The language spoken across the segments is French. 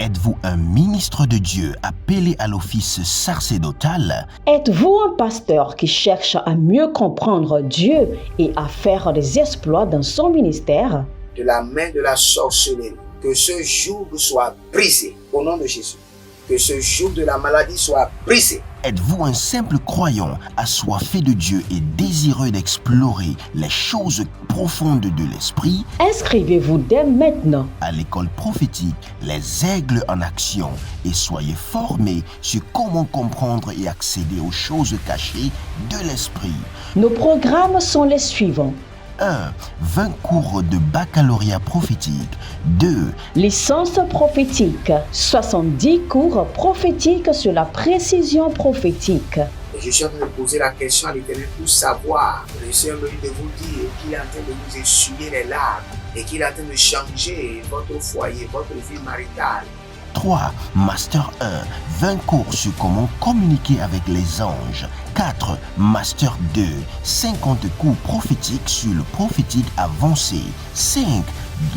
Êtes-vous un ministre de Dieu appelé à l'office sacerdotal? Êtes-vous un pasteur qui cherche à mieux comprendre Dieu et à faire des exploits dans son ministère? De la main de la sorcellerie, que ce joug soit brisé au nom de Jésus. Que ce joug de la maladie soit brisé. Êtes-vous un simple croyant assoiffé de Dieu et désireux d'explorer les choses profondes de l'esprit? Inscrivez-vous dès maintenant À l'école prophétique Les Aigles en Action et soyez formés sur comment comprendre et accéder aux choses cachées de l'esprit. Nos programmes sont les suivants. 1. 20 cours de baccalauréat prophétique. 2. Licence prophétique, 70 cours prophétiques sur la précision prophétique. Je suis en train de poser la question à l'Éternel pour savoir. Le Seigneur me dit de vous dire qu'il est en train de vous essuyer les larmes et qu'il est en train de changer votre foyer, votre vie maritale. 3. Master 1. 20 cours sur comment communiquer avec les anges. 4. Master 2. 50 cours prophétiques sur le prophétique avancé. 5.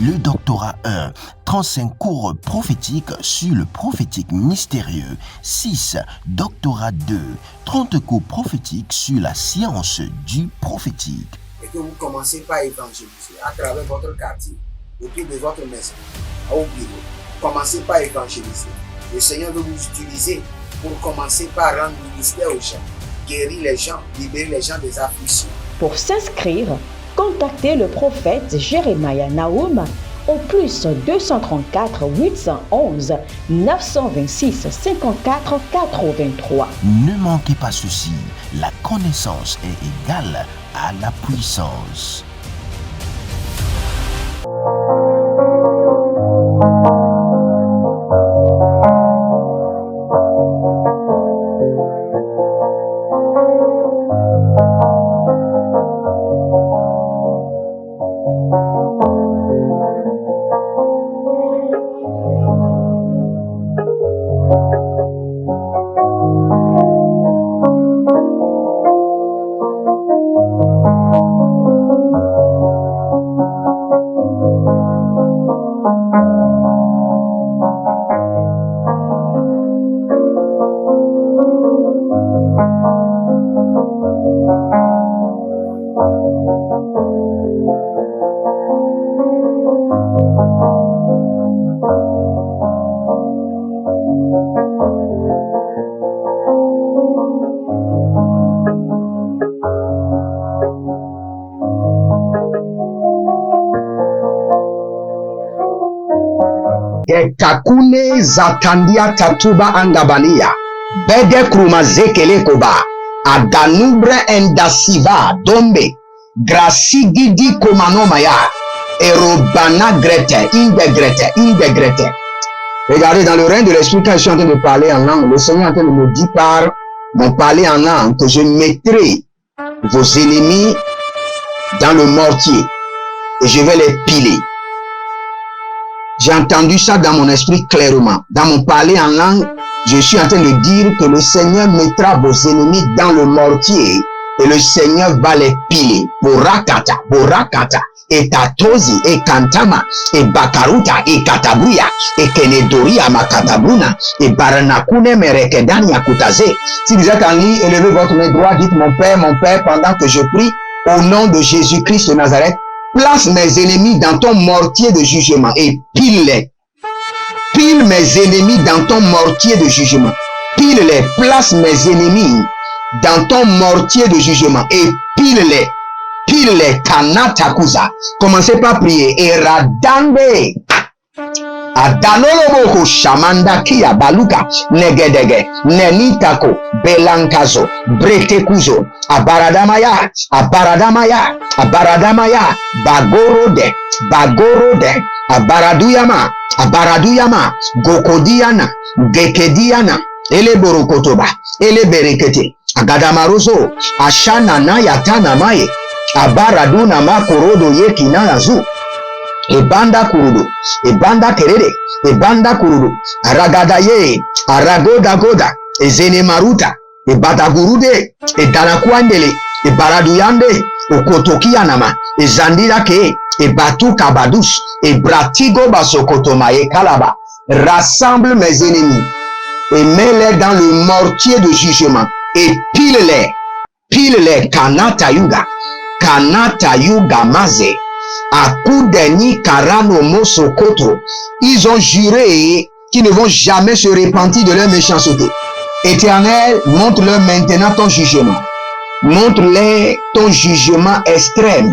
Le doctorat 1. 35 cours prophétiques sur le prophétique mystérieux. 6. Doctorat 2. 30 cours prophétiques sur la science du prophétique. Et que vous commencez par évangéliser à travers votre quartier, autour de votre maison, au bureau. Commencez par évangéliser. Le Seigneur veut vous utiliser pour commencer par rendre ministère aux gens, guérir les gens, libérer les gens des afflictions. Pour s'inscrire, contactez le prophète Jérémia Nahum au plus 234 811 926 54 83. Ne manquez pas ceci, la connaissance est égale à la puissance. Kakune zatandia tatuba angabania bede kruma zekele koba adanubre endasiva dombe grasi gidi komanomaya erobana grete indegrete. Regardez, dans le règne de l'esprit, quand je suis en train de parler en langue, le Seigneur est en train de me dire par mon parler en langue que je mettrai vos ennemis dans le mortier et je vais les piler. J'ai entendu ça dans mon esprit clairement. Dans mon parler en langue, je suis en train de dire que le Seigneur mettra vos ennemis dans le mortier et le Seigneur va les piler. Borakata, et Tatozi, et Kantama, et Bakaruta, et Katabruya, et Kenedoria Makatabruna, et Baranakune Merekedania Kutaze. Si vous êtes en ligne, élevez votre main droite, dites mon Père, pendant que je prie, au nom de Jésus-Christ de Nazareth, place mes ennemis dans ton mortier de jugement et pile-les. Pile mes ennemis dans ton mortier de jugement. Pile-les. Place mes ennemis dans ton mortier de jugement et pile-les. Pile-les. Kanatakuza. Commencez par prier. Eradande. Adanoloboko shamanda kia baluka negedege nenitako belankazo bretekuzo abaradamaya bagorode abaraduyama gokodiana gekediana eleborokotoba eleberekete agadamarozo ashana na yatana maye abaraduna makorodo yekinazu ebanda kurudu, ebanda kerere, ebanda kurudu, aragadaye, aragoda, ezene maruta, ebadagurude, edanakwandele, ebaraduyande, okotokianama, ezandira ke, ebatu kabadus, ebratigo basokotomaye kalaba, rassemble mes ennemis et mets-les dans le mortier de jugement et pile-les, kanata yuga maze, à coup d'eni karano mosokoto. Ils ont juré qu'ils ne vont jamais se repentir de leur méchanceté. Éternel, montre-leur maintenant ton jugement. Montre-les ton jugement extrême.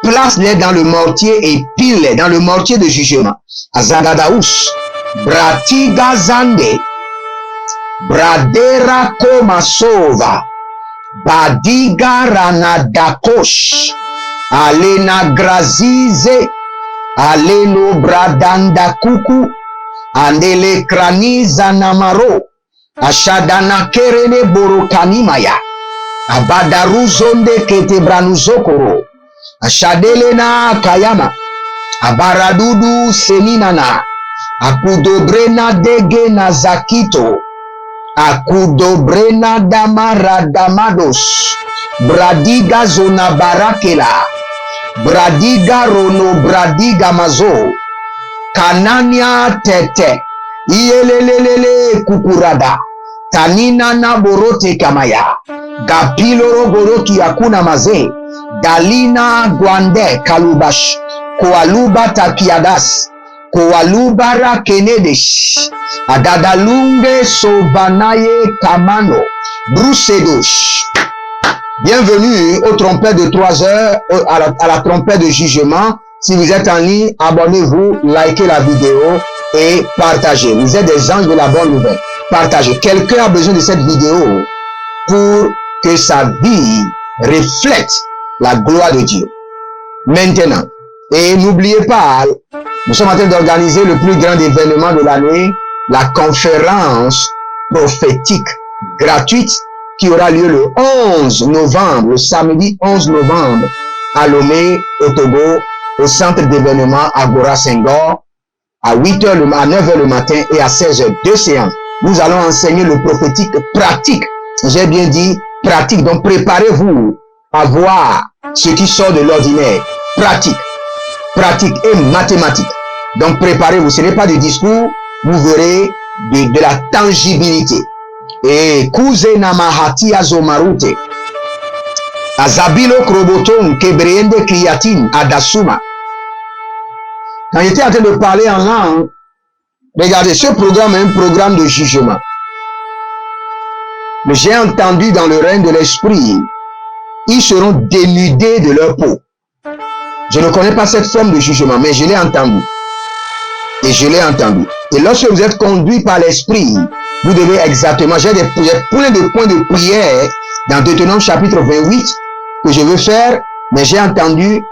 Place-les dans le mortier et pile-les dans le mortier de jugement. Azagadaus, Bratiga Zande, Bradera Komasova, Badiga Ranadakosh, Alena Grazize, Aleno Bradanda Kuku, Andele Kraniza Namaro, Ashadana Kerene Borokanimaya, Abadaruzonde Ketebranuzokoro, Ashadelena Kayama, Abaradudu Seninana, Akudobrena Dege Nazakito, Akudobrena Damara Damados, Bradiga Zona Barakela, Bradiga Rono Bradiga Mazo, Kanania Tete, Ielelelele Kukurada, Tanina na Borote Kamaya, Gapiloro Goroki Akuna Maze, Dalina Gwande Kalubash, Koaluba Takiadas, Koalubara Kenedesh, Adadalunge Sobanaye Kamano, Brucedosh. Bienvenue aux trompettes de 3 heures, à la trompette de jugement. Si vous êtes en ligne, abonnez-vous, likez la vidéo et partagez. Vous êtes des anges de la bonne nouvelle. Partagez. Quelqu'un a besoin de cette vidéo pour que sa vie reflète la gloire de Dieu. Maintenant, et n'oubliez pas, nous sommes en train d'organiser le plus grand événement de l'année, la conférence prophétique gratuite qui aura lieu le 11 novembre, le samedi 11 novembre, à Lomé, au Togo, au centre d'événement Agora Senghor, à 8h, à 9h le matin et à 16h, 2 séances. Nous allons enseigner le prophétique pratique. J'ai bien dit pratique. Donc préparez-vous à voir ce qui sort de l'ordinaire. Pratique et mathématique. Donc préparez-vous. Ce n'est pas du discours. Vous verrez de la tangibilité. Et Kuzena Mahati Azomarute, Azabilo Kroboton, Kebrende Kriyatin, Adasuma. Quand j'étais en train de parler en langue, regardez, ce programme est un programme de jugement. Mais j'ai entendu dans le règne de l'esprit, ils seront dénudés de leur peau. Je ne connais pas cette forme de jugement, mais je l'ai entendu. Et je l'ai entendu. Et lorsque vous êtes conduit par l'esprit, vous devez exactement, j'ai plein de points de prière dans Deutéronome chapitre 28 que je veux faire, mais j'ai entendu,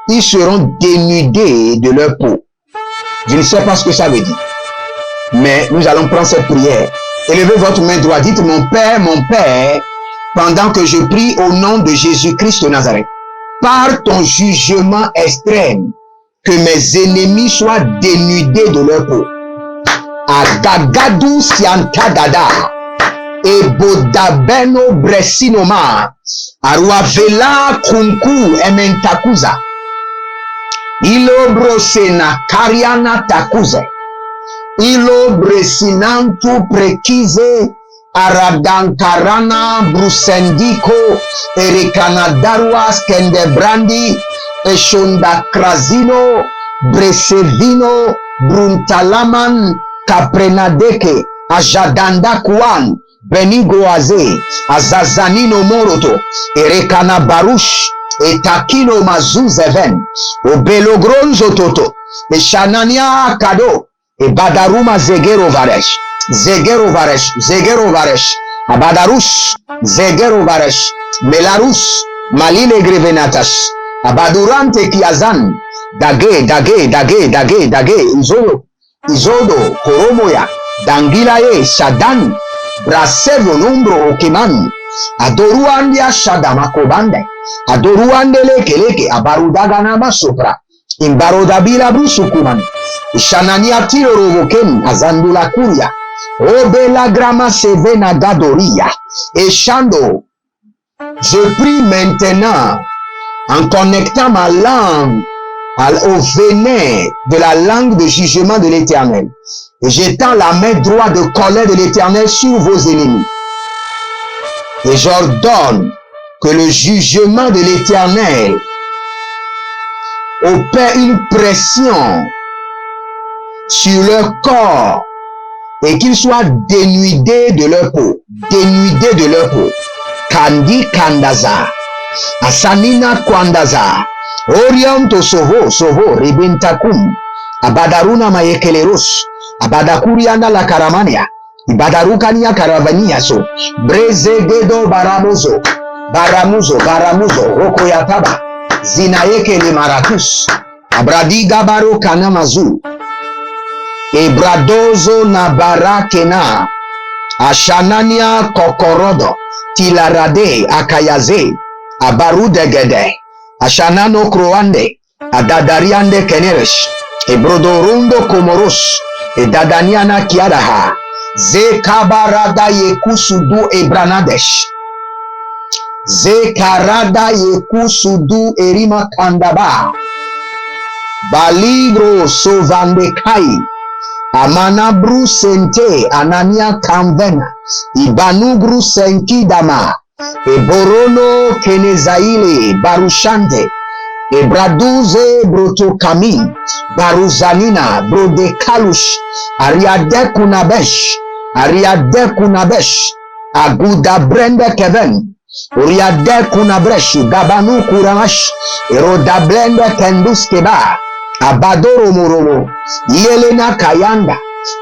ils seront dénudés de leur peau. Je ne sais pas ce que ça veut dire. Mais nous allons prendre cette prière. Élevez votre main droite, dites mon Père, pendant que je prie au nom de Jésus-Christ de Nazareth, par ton jugement extrême, que mes ennemis soient dénudés de leur peau. Agagadu siantadada, ebodabeno bresinoma, aruavela kunku ementakuza, ilobrosena kariana takuze, ilobresinantu prekize, aradankarana brusendiko, erekanadarwas kendebrandi, eshonda krasino, bresevino, bruntalaman, Kaprenadeke, Ajadanda Kouan, Benigoaze, Azazanino Moroto, Erekana Baruch, Etakino Mazuzeven, Obelogronzo Toto, Eshanania Kado, Ebadaruma Zegero Varesh, Abadarus, Zegero Varesh, Melarus, Malile Grevenatas, Abadurante Kiazan, Dage, Izodo, Koromoya, Dangilaye, Shadan, Brasevo, Numbro, Okeman, Adoruandia, Shadamakobande, Adoruandele, Keleke, Abarudaganama Sopra, Imbarodabila Brusukuman, Shanania Tiro Rovoken, Azandula Kuria, Obela Grama Sevena Gadoria, et Shando. Je prie maintenant, en connectant ma langue au venin de la langue de jugement de l'Éternel. et j'étends la main droite de colère de l'Éternel sur vos ennemis. Et j'ordonne que le jugement de l'Éternel opère une pression sur leur corps et qu'ils soient dénudés de leur peau. Dénudés de leur peau. Kandi kandaza. Asanina kwandaza. Oriento sovo, sovo, ribintakum. Abadaruna mayekeleros. Abadakuriana la karamania. Ibadarukania karavania so. Brezegedo baramuzo. Baramuzo, baramuzo. Rokoyataba. Zinayekele maratus. Abradiga baro kanamazu. Ebradozo na barakena. Ashanania kokorodo. Tilarade akayaze. Abarudegede. Ashanano kroande. Adadariande keneresh. Ebrodorundo komoros. Edadaniana kiadaha. Zekabarada yekusudu ebranadesh. Zekarada yekusudu erima kandaba. Baligro sovandekai. Amanabru sente anania kamvena. Ibanugru senkidama. Eborono kenezaile barushante. Ebraduze brotokami. Baruzanina brodekalush. Ariade kunabesh. Ariade kunabesh. Aguda brende keven. Uriade kunabresh. Gabanu kuramash. Eroda blende kenduskeba. Abadoro moromo. Iyelena kayanda.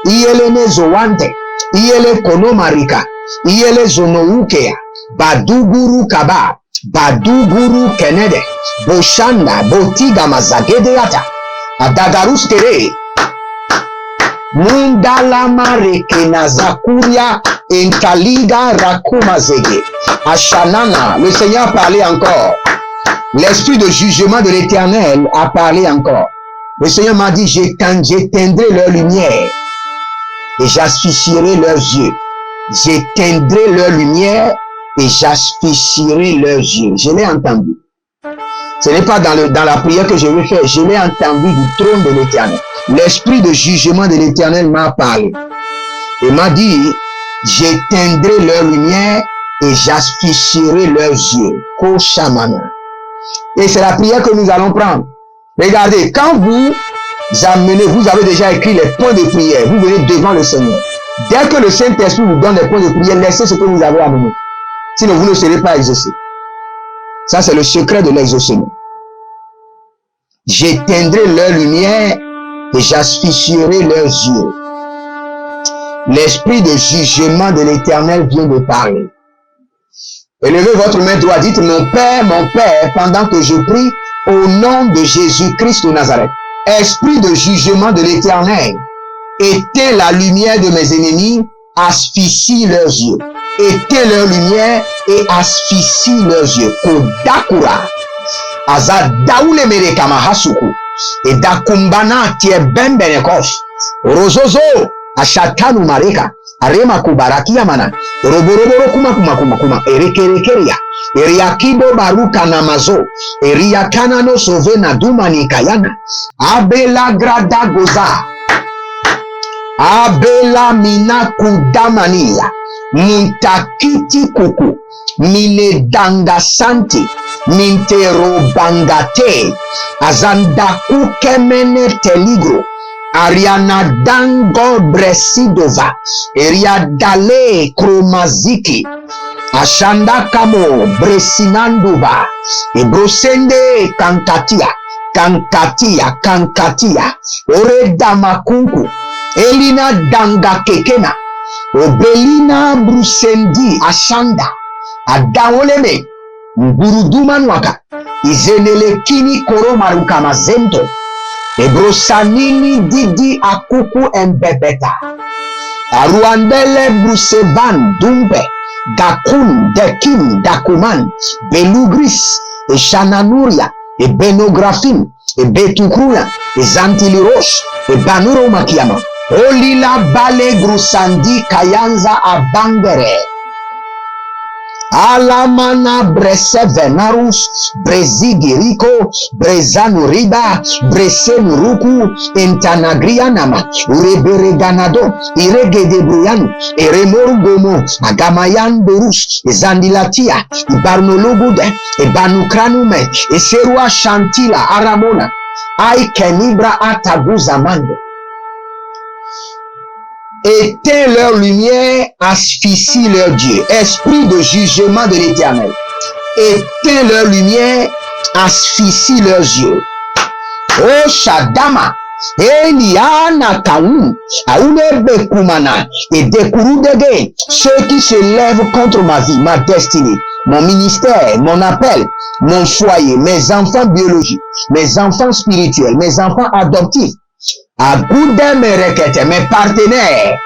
Iyelene zowante. Iyele konomarika. Iyele zonoukea. Baduguru kaba. Baduguru kenede. Boshanda. Botiga mazagedeata. Adagaruskere. Mundalama rekena zakuria entaliga rakuma zege. Ashanana, le Seigneur parlait encore. L'esprit de jugement de l'Éternel a parlé encore. Le Seigneur m'a dit, j'éteindrai leur lumière et j'asphyxierai leurs yeux. J'éteindrai leur lumière et j'asphyxierai leurs yeux. Je l'ai entendu. Ce n'est pas dans la prière que je vais faire. Je l'ai entendu du trône de l'Éternel. L'esprit de jugement de l'Éternel m'a parlé. Il m'a dit, j'éteindrai leur lumière et j'asphyxierai leurs yeux. Koshamana. Et c'est la prière que nous allons prendre. Regardez, quand vous amenez, vous avez déjà écrit les points de prière. Vous venez devant le Seigneur. Dès que le Saint-Esprit vous donne les points de prière, laissez ce que vous avez amené. Sinon, vous ne serez pas exaucé. Ça, c'est le secret de l'exaucement. J'éteindrai leur lumière et j'asphyxierai leurs yeux. L'esprit de jugement de l'Éternel vient de parler. Élevez votre main droite, dites, mon Père, pendant que je prie au nom de Jésus-Christ de Nazareth. Esprit de jugement de l'Éternel, éteins la lumière de mes ennemis, asphyxie leurs yeux. Éteins leur lumière et asphyxie leurs yeux. Kodakura. Azadaoule merekama hasuku. Et dakumbana tie bembenekos. Rozozo. Ashatanu mareka. Arema kubarakia mana. Roboroboro kuma. Erekerekeria. Eriakido baruka namazo. Eriakana no sovena dumani kayana. Abela grada goza. Abela mina kudamania. Muntakiti kuku. Mine danga santi. Mintero bangate. Azandaku kemene teligro. Ariana dango bresidova. Eriadale kromaziki. Ashanda kamo bresinandova. Ebrosende kankatia. Ore damakunku. Elina danga kekena. Obelina brusendi ashanda. Adaoleme. Ngurudumanwaka. Izenele kini koro maruka mazento. Ebrosanini didi akuku embebeta. Aruandele brusevan dumbe. Dakun, dekim, dakuman. Belugris. E shananuria. E benografin. E betukruya. E zantilirosh. E banuro makiama. Olila bale grusandi kayanza abangere. Alamana brese venarus, brezigiriko, brezanuriba, bresenuruku, intanagrianama, urebereganado, iregedebruyanu, eremorugomo, agamayanborus, zandilatia, ibarnologude, ebanukranume, eserua shantila aramona, aikenibra ataguzamande. Éteins leur lumière, asphyxie leur Dieu. Esprit de jugement de l'Éternel. Éteins leur lumière, asphyxie leurs yeux. Oh Shadama, Eliana Kaou, Aoulebe Koumana, et Dekourudege, ceux qui se lèvent contre ma vie, ma destinée, mon ministère, mon appel, mon foyer, mes enfants biologiques, mes enfants spirituels, mes enfants adoptifs. Mes partenaires.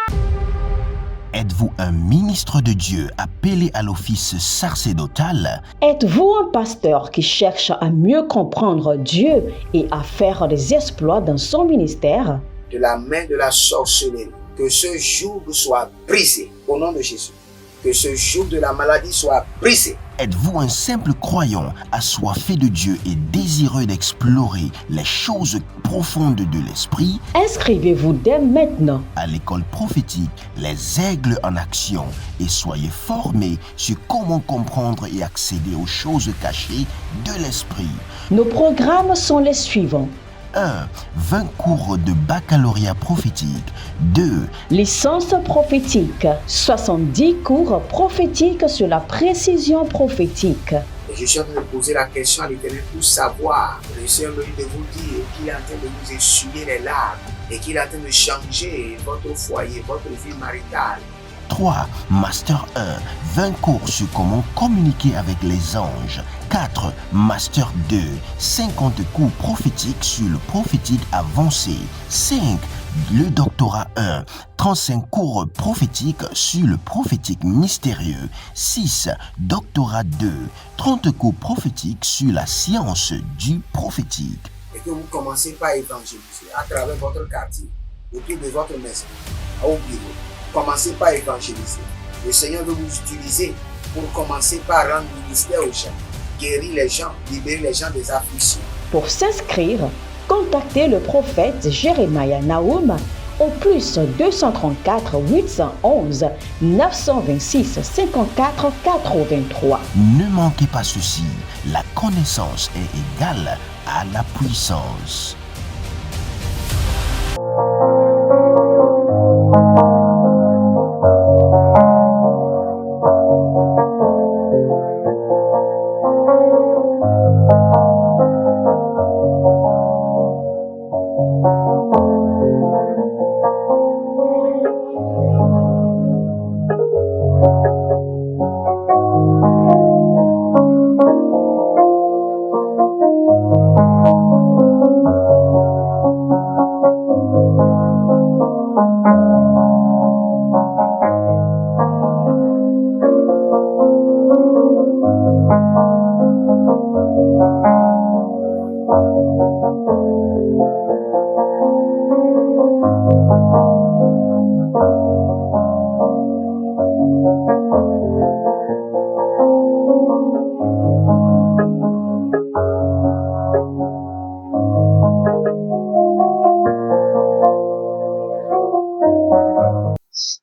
Êtes-vous un ministre de Dieu appelé à l'office sacerdotal? Êtes-vous un pasteur qui cherche à mieux comprendre Dieu et à faire des exploits dans son ministère? De la main de la sorcellerie, que ce joug soit brisé au nom de Jésus. Que ce joug de la maladie soit brisé. Êtes-vous un simple croyant assoiffé de Dieu et désireux d'explorer les choses profondes de l'esprit? Inscrivez-vous dès maintenant À l'école prophétique Les Aigles en Action et soyez formés sur comment comprendre et accéder aux choses cachées de l'esprit. Nos programmes sont les suivants. 1. 20 cours de baccalauréat prophétique. 2. Licence prophétique. 70 cours prophétiques sur la précision prophétique. Et je suis en train de poser la question à l'Éternel pour savoir. Le Seigneur me dit de vous dire qu'il est en train de vous essuyer les larmes et qu'il est en train de changer votre foyer, votre vie maritale. 3. Master 1. 20 cours sur comment communiquer avec les anges. 4. Master 2. 50 cours prophétiques sur le prophétique avancé. 5. Le doctorat 1. 35 cours prophétiques sur le prophétique mystérieux. 6. Doctorat 2. 30 cours prophétiques sur la science du prophétique. Et que vous commencez par évangéliser à travers votre quartier, autour de votre maison, au bureau. Commencez par évangéliser. Le Seigneur veut vous utiliser pour commencer par rendre ministère aux gens, guérir les gens, libérer les gens des afflictions. Pour s'inscrire, contactez le prophète Jérémia Naoum au plus 234 811 926 54 83. Ne manquez pas ceci, la connaissance est égale à la puissance.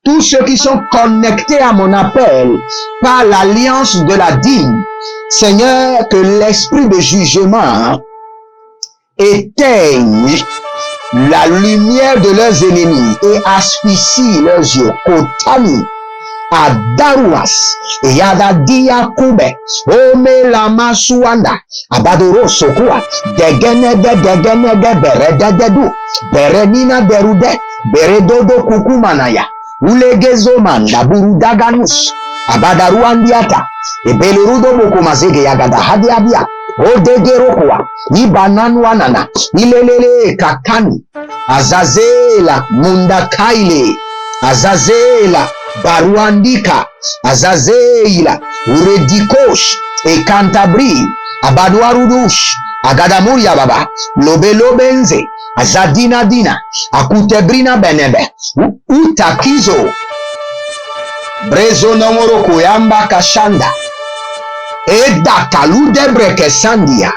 Tous ceux qui sont connectés à mon appel par l'alliance de la dîme, Seigneur, que l'esprit de jugement éteigne la lumière de leurs ennemis et asphyxie leurs yeux. Kotami, Adaruas, Yadadia Kube, Ome Lama Suanda, Abadoro Sokua, Degenede, Berededu, Berenina Derude, Beredodo Kukumanaya, Ulegezomanda, Burudaganus, Abadaruandiata, Ebelurudo Bokumazege Yagada Hadiabia, Odegerokwa, Ibananwanana, Ilelele Kakani, Azazela Mundakaile, Azazela Baruandika, Azazela Uredikosh, e Cantabri, Abadwarudush, Agadamuria Baba, Lobelobenze, Azadina Dina, Akutebrina Benebe, Utakizo, Brezo Nomoro Kuyamba Kashanda, E dakaludebre kesandia.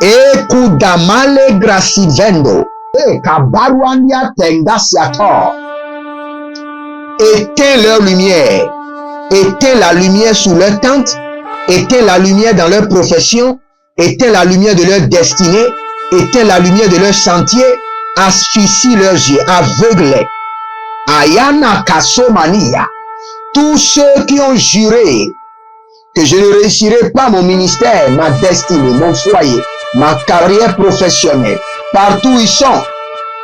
E kudamale grasivendo. E kabaruandia tengasiator. Éteins leur lumière. Éteins la lumière sous leur tente. Éteins la lumière dans leur profession. Éteins la lumière de leur destinée. Éteins la lumière de leur sentier. Asphyxie leurs yeux. Aveugle. Ayana kasomania. Tous ceux qui ont juré que je ne réussirai pas mon ministère, ma destinée, mon foyer, ma carrière professionnelle, partout où ils sont,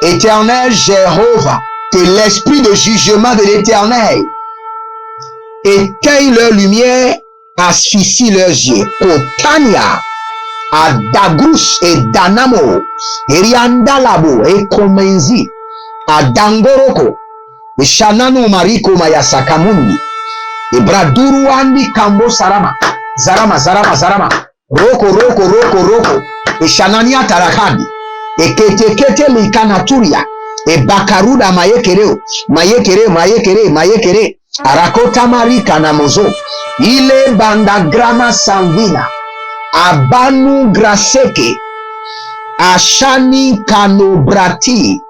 Éternel Jéhovah, que l'esprit de jugement de l'Éternel éteille leur lumière, asphyxie leurs yeux. Kotania, Adagrus et Danamo, Eriandalabo et Komenzi, Adangoroko, et Shanano Mariko Mayasakamundi, et Braduruandi Kambo Sarama, Zarama, Roko, et Shanania Tarakadi, et Kete Likanaturia, et Bakaruda Mayekere, Arakota Marika Namozo, Ile Bandagrama Sanvina, Abanu Graseke, Ashani Kanobrati,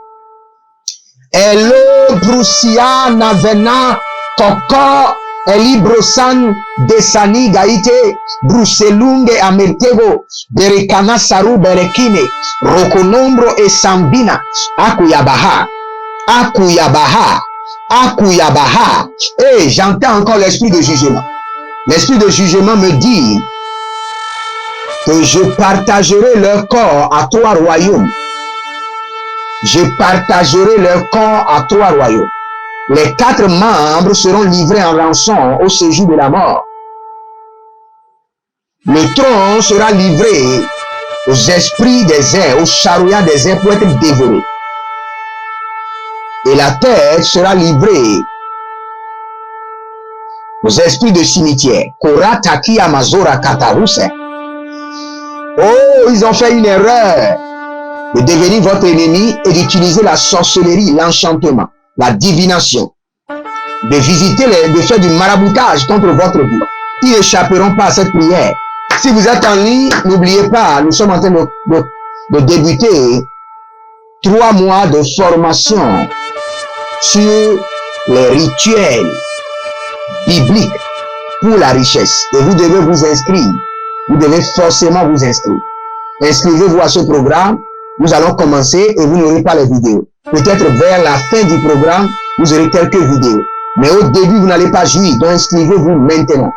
Elo Brusia Navena Koko Elibrosan Desani Gaite Bruselunge Amertego Berekana Saru Berekine Rokonombro e Sambina Akuyabaha. Et j'entends encore l'esprit de jugement. L'esprit de jugement me dit que je partagerai leur corps à 3 royaumes. Je partagerai leur corps à 3 royaumes. Les 4 membres seront livrés en rançon au séjour de la mort. Le tronc sera livré aux esprits des airs, aux chariots des airs pour être dévorés. Et la tête sera livrée aux esprits de cimetière. Korataki Amazora Kataruse. Oh, ils ont fait une erreur de devenir votre ennemi et d'utiliser la sorcellerie, l'enchantement, la divination, de visiter, de faire du maraboutage contre votre vie. Ils n'échapperont pas à cette prière. Si vous êtes en ligne, n'oubliez pas, nous sommes en train de débuter 3 mois de formation sur les rituels bibliques pour la richesse. Et vous devez vous inscrire. Vous devez forcément vous inscrire. Inscrivez-vous à ce programme. Nous allons commencer et vous n'aurez pas les vidéos. Peut-être vers la fin du programme, vous aurez quelques vidéos. Mais au début, vous n'allez pas jouir. Donc inscrivez-vous maintenant.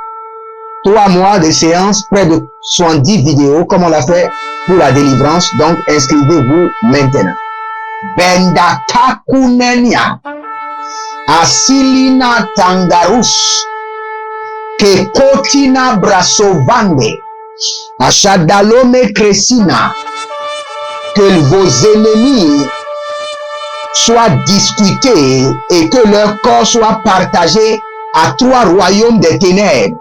3 mois de séance, près de 70 vidéos, comme on l'a fait pour la délivrance. Donc inscrivez-vous maintenant. Benda Kakunenia, Asilina Tangarus, Kekotina Brasovande, Achadalome Cresina, que vos ennemis soient discutés et que leur corps soit partagé à 3 royaumes des ténèbres.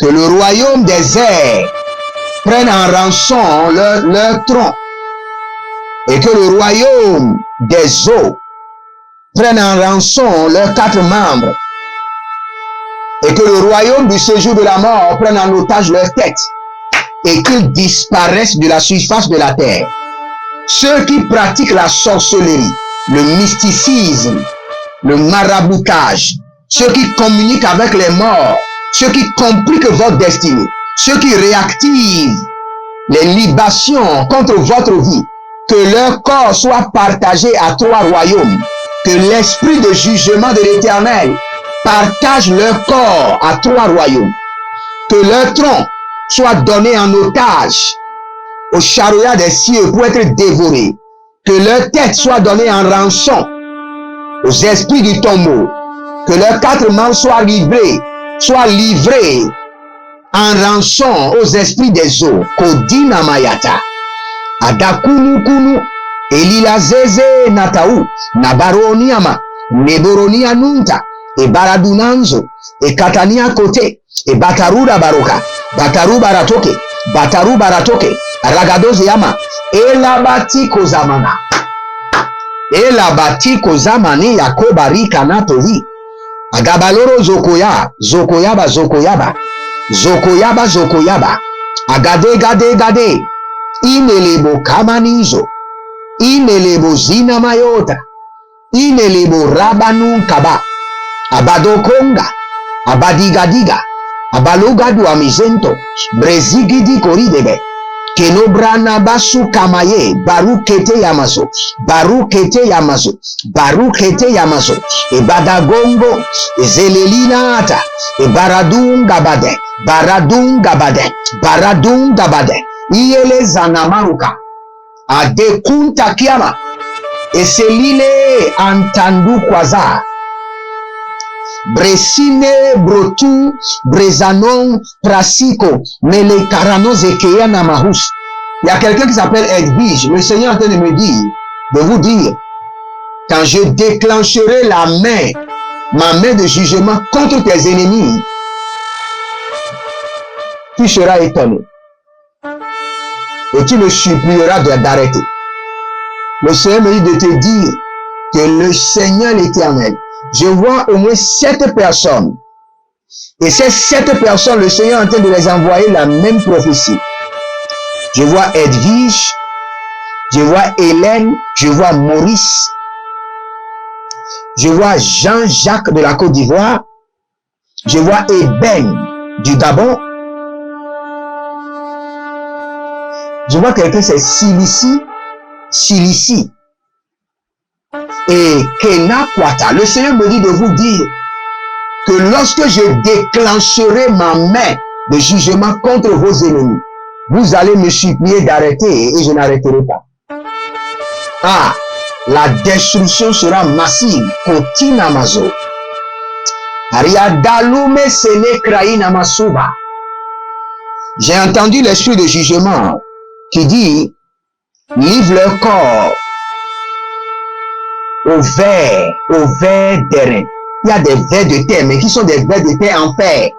Que le royaume des airs prenne en rançon leur tronc. Et que le royaume des eaux prenne en rançon leurs 4 membres. Et que le royaume du séjour de la mort prenne en otage leur tête. Et qu'ils disparaissent de la surface de la terre. Ceux qui pratiquent la sorcellerie, le mysticisme, le maraboutage, ceux qui communiquent avec les morts, ceux qui compliquent votre destinée, ceux qui réactivent les libations contre votre vie, que leur corps soit partagé à 3 royaumes, que l'esprit de jugement de l'Éternel partage leur corps à 3 royaumes, que leur tronc soit donné en otage aux chariots des cieux pour être dévorés, que leur tête soit donnée en rançon aux esprits du tombeau, que leurs 4 membres soient livrés en rançon aux esprits des eaux. Kodina Mayata, Adakunu Kunu, Elila Zeze Nataou, Nabaroniama, Neboronia Nunta, et Baradunanzo, et Katania Kote, et Bataruda Baroka, Bataru Baratoke, Ragadozeyama, Elabati Kozamana, Elabati Kozamani Yakobari Kanatovi, Agabaloro Zokoyaba, Zokoyaba, zokoyaba. Agade, gade, gade. Inelebo kamanizo. Inelebo zina mayota. Inelebo rabanu kaba. Abadokonga. Abadigadiga. Abalogadu amizento. Brezigidi koridebe. Kenobrana basu kamaye. Barukete yamazo. Barukete yamazo. Barukete yamazo. Ebadagongo. Zelelina ata. Ebaradunga bade. Baradunga bade. Baradunga bade. Iyele zanamaruka. Adekunta kiama. Eselile antandu kwaza. Bresine brotu brezanon prasico mele karano zekeya namahus. Il y a quelqu'un qui s'appelle Edwige. Le Seigneur est en train de me dire, de vous dire, quand je déclencherai la main, ma main de jugement contre tes ennemis, tu seras étonné. Et tu me supplieras d'arrêter. Le Seigneur me dit de te dire que le Seigneur l'Éternel, je vois au moins 7 personnes. Et ces 7 personnes, le Seigneur est en train de les envoyer la même prophétie. Je vois Edwige, je vois Hélène, je vois Maurice, je vois Jean-Jacques de la Côte d'Ivoire, je vois Eben du Gabon, je vois quelqu'un, c'est Silici et Kena Kwata. Le Seigneur me dit de vous dire que lorsque je déclencherai ma main de jugement contre vos ennemis, vous allez me supplier d'arrêter et je n'arrêterai pas. Ah, la destruction sera massive. Continue Amazo. Ariadalume sene kraïna masuba. J'ai entendu l'esprit de jugement qui dit, livre leur corps au ver d'airain. Il y a des vers de terre, mais qui sont des vers de terre en fer.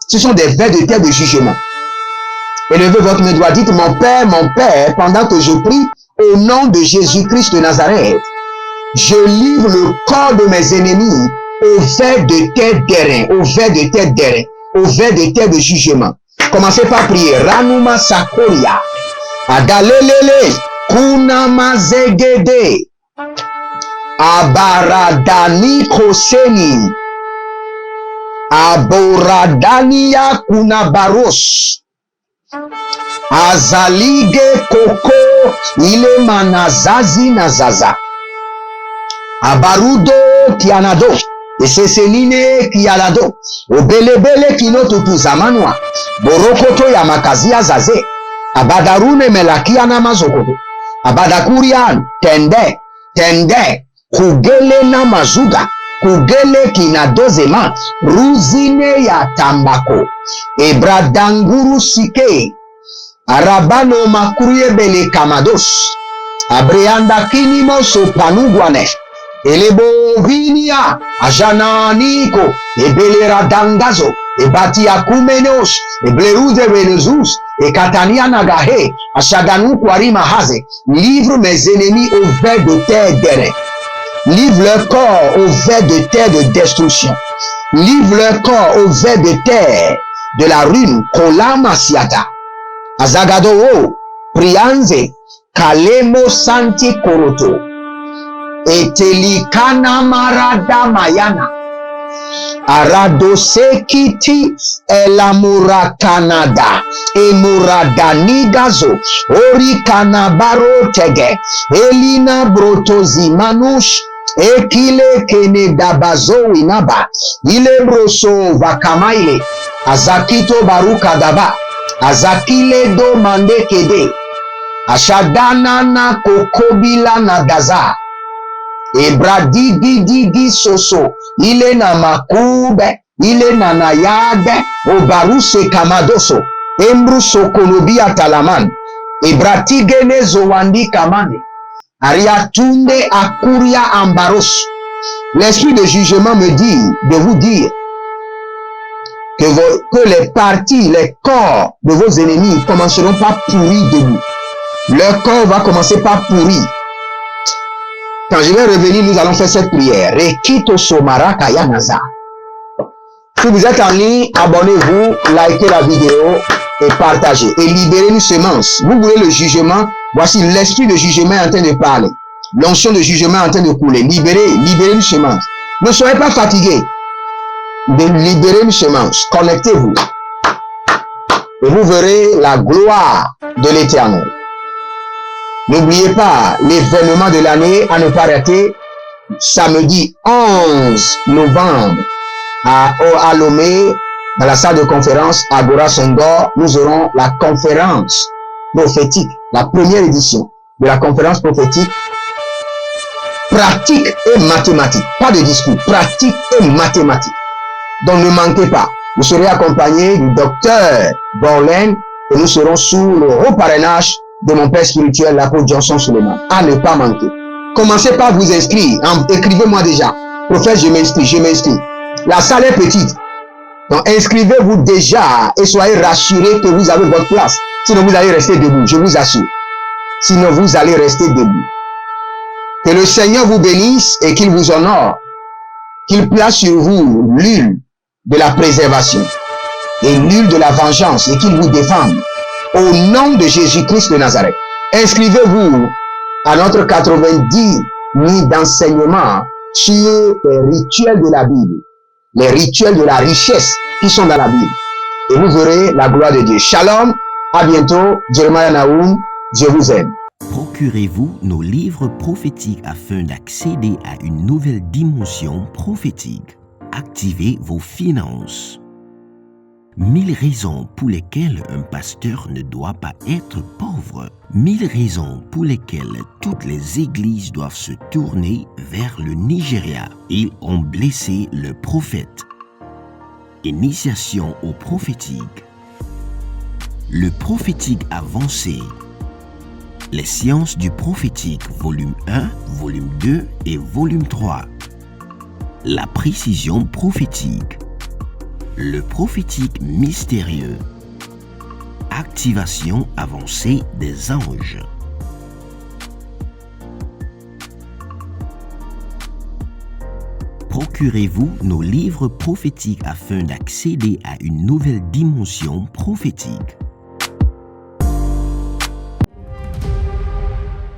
Ce sont des vers de terre de jugement. Élevez votre main droite, dites, mon Père, pendant que je prie, au nom de Jésus-Christ de Nazareth, je livre le corps de mes ennemis au ver de terre d'airain, au ver de terre d'airain, au ver de terre de jugement. Commencez par prier. Ranuma Sakoria. Adalelele. Kunama Zegede. Abaradani Koseni. Aboradania Kunabaros. Azalige Koko. Ile Manazazi Nazaza. Abarudo Kianado. Eseseline Kialado. Obelebele Kinotutu Zamanwa. Borokoto Yamakazia Zaze. Abadarune Melakiana Mazokoto. Abadakurian Tende. Kugele na Mazuga. Kugele Kinadozema. Ruzine ya Tambako. Ebradanguru Sike. Arabano Makurie Bele Kamados. Abreanda Kinimo Sopanugwane. Elebo vinia ajananiko ebelera dangazo ebatia kumenos eblerude venezus et katania nagahe ashaganu kwarima haze. Livre mes ennemis au ver de terre d'airain. Livre leur corps au ver de terre de destruction. Livre leur corps au ver de terre de la ruine. Kolama siata azagado prianze kalemo santi koroto. Etelikana marada mayana. Aradose kiti elamura kanada. Emurada nigazo. Orikana baro tege. Elina brotozi manush. Ekile kene dabazo inaba. Ile broso vakamaile. Azakito baruka daba. Azakile do mande kede. Ashadana na kokobila na gaza. Ebradigi soso. Ile na makube. Ile na nayade. Obaruse kamadoso. Embruso kolobia talaman. Ebratigene zowandi kamane. Ariatunde akuria ambaros. L'esprit de jugement me dit de vous dire que les parties, les corps de vos ennemis commenceront par pourrir debout. Leur corps va commencer par pourrir. Quand je vais revenir, nous allons faire cette prière. Rekito somara kayanaza. Si vous êtes en ligne, abonnez-vous, likez la vidéo et partagez. Et libérez une semence. Vous voulez le jugement? Voici l'esprit de jugement est en train de parler. L'onction de jugement est en train de couler. Libérez une semence. Ne soyez pas fatigués de libérer une semence. Connectez-vous. Et vous verrez la gloire de l'Éternel. N'oubliez pas l'événement de l'année à ne pas rater. Samedi 11 novembre à Lomé, dans la salle de conférence Agora Sondor, nous aurons la conférence prophétique, la première édition de la conférence prophétique pratique et mathématique. Pas de discours, pratique et mathématique. Donc ne manquez pas. Vous serez accompagné du docteur Borlen et nous serons sous le haut parrainage de mon père spirituel, l'apôtre Johnson Suleiman. À ne pas manquer. Commencez par vous inscrire. Écrivez-moi déjà. Prophète, je m'inscris. La salle est petite. Donc inscrivez-vous déjà et soyez rassurés que vous avez votre place. Sinon vous allez rester debout, je vous assure. Sinon vous allez rester debout. Que le Seigneur vous bénisse et qu'il vous honore. Qu'il place sur vous l'huile de la préservation et l'huile de la vengeance et qu'il vous défende. Au nom de Jésus-Christ de Nazareth. Inscrivez-vous à notre 90 nuits d'enseignement sur les rituels de la Bible. Les rituels de la richesse qui sont dans la Bible. Et vous verrez la gloire de Dieu. Shalom, à bientôt. Jeremiah Naoum, je vous aime. Procurez-vous nos livres prophétiques afin d'accéder à une nouvelle dimension prophétique. Activez vos finances. 1000 raisons pour lesquelles un pasteur ne doit pas être pauvre. 1000 raisons pour lesquelles toutes les églises doivent se tourner vers le Nigeria. Ils ont blessé le prophète. Initiation au prophétique. Le prophétique avancé. Les sciences du prophétique, volume 1, volume 2 et volume 3. La précision prophétique. Le prophétique mystérieux. Activation avancée des anges. Procurez-vous nos livres prophétiques afin d'accéder à une nouvelle dimension prophétique.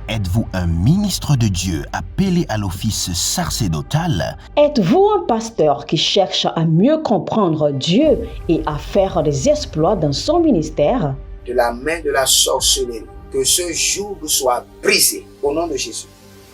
Êtes-vous un ministre de Dieu appelé à l'office sacerdotal? Êtes-vous un pasteur qui cherche à mieux comprendre Dieu et à faire des exploits dans son ministère? De la main de la sorcellerie, que ce joug soit brisé au nom de Jésus.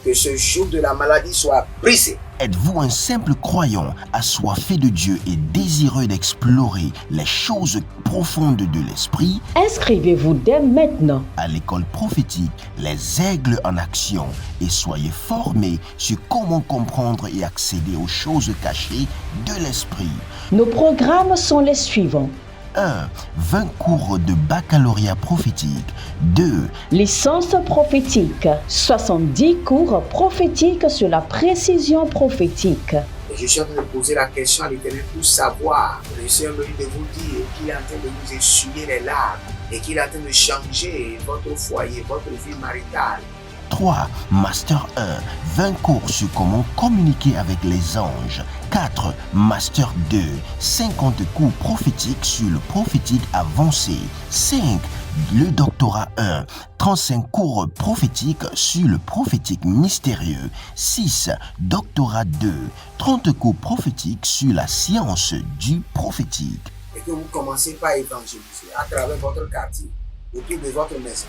Que ce joug de la maladie soit brisé. Êtes-vous un simple croyant assoiffé de Dieu et désireux d'explorer les choses profondes de l'esprit? Inscrivez-vous dès maintenant À l'école prophétique, les aigles en action, et soyez formés sur comment comprendre et accéder aux choses cachées de l'esprit. Nos programmes sont les suivants. 1. 20 cours de baccalauréat prophétique. 2. Licence prophétique. 70 cours prophétiques sur la précision prophétique. Et je suis en train de poser la question à l'Éternel pour savoir. Le Seigneur me dit de vous dire qu'il est en train de vous essuyer les larmes et qu'il est en train de changer votre foyer, votre vie maritale. 3. Master 1. 20 cours sur comment communiquer avec les anges. 4. Master 2. 50 cours prophétiques sur le prophétique avancé. 5. Le doctorat 1. 35 cours prophétiques sur le prophétique mystérieux. 6. Doctorat 2. 30 cours prophétiques sur la science du prophétique. Et que vous commencez par évangéliser à travers votre quartier, autour de votre maison,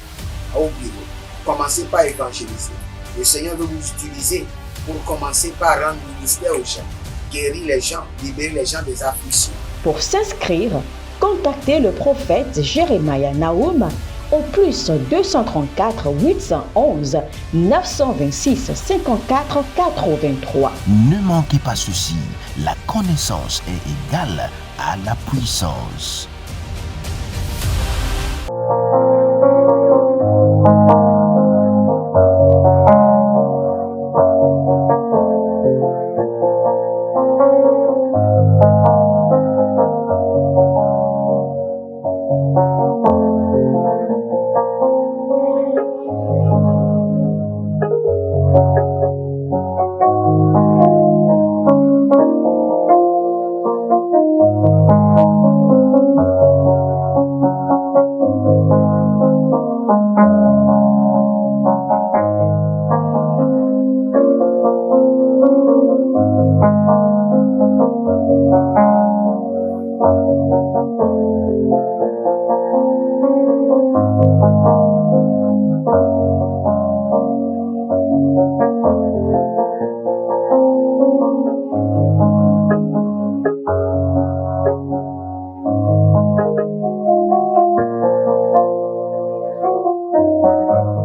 au bureau. Commencez par évangéliser. Le Seigneur veut vous utiliser pour commencer par rendre ministère aux gens, guérir les gens, libérer les gens des afflictions. Pour s'inscrire, contactez le prophète Jeremiah Naoum au plus 234 811 926 54 83. Ne manquez pas ceci, la connaissance est égale à la puissance. Amen.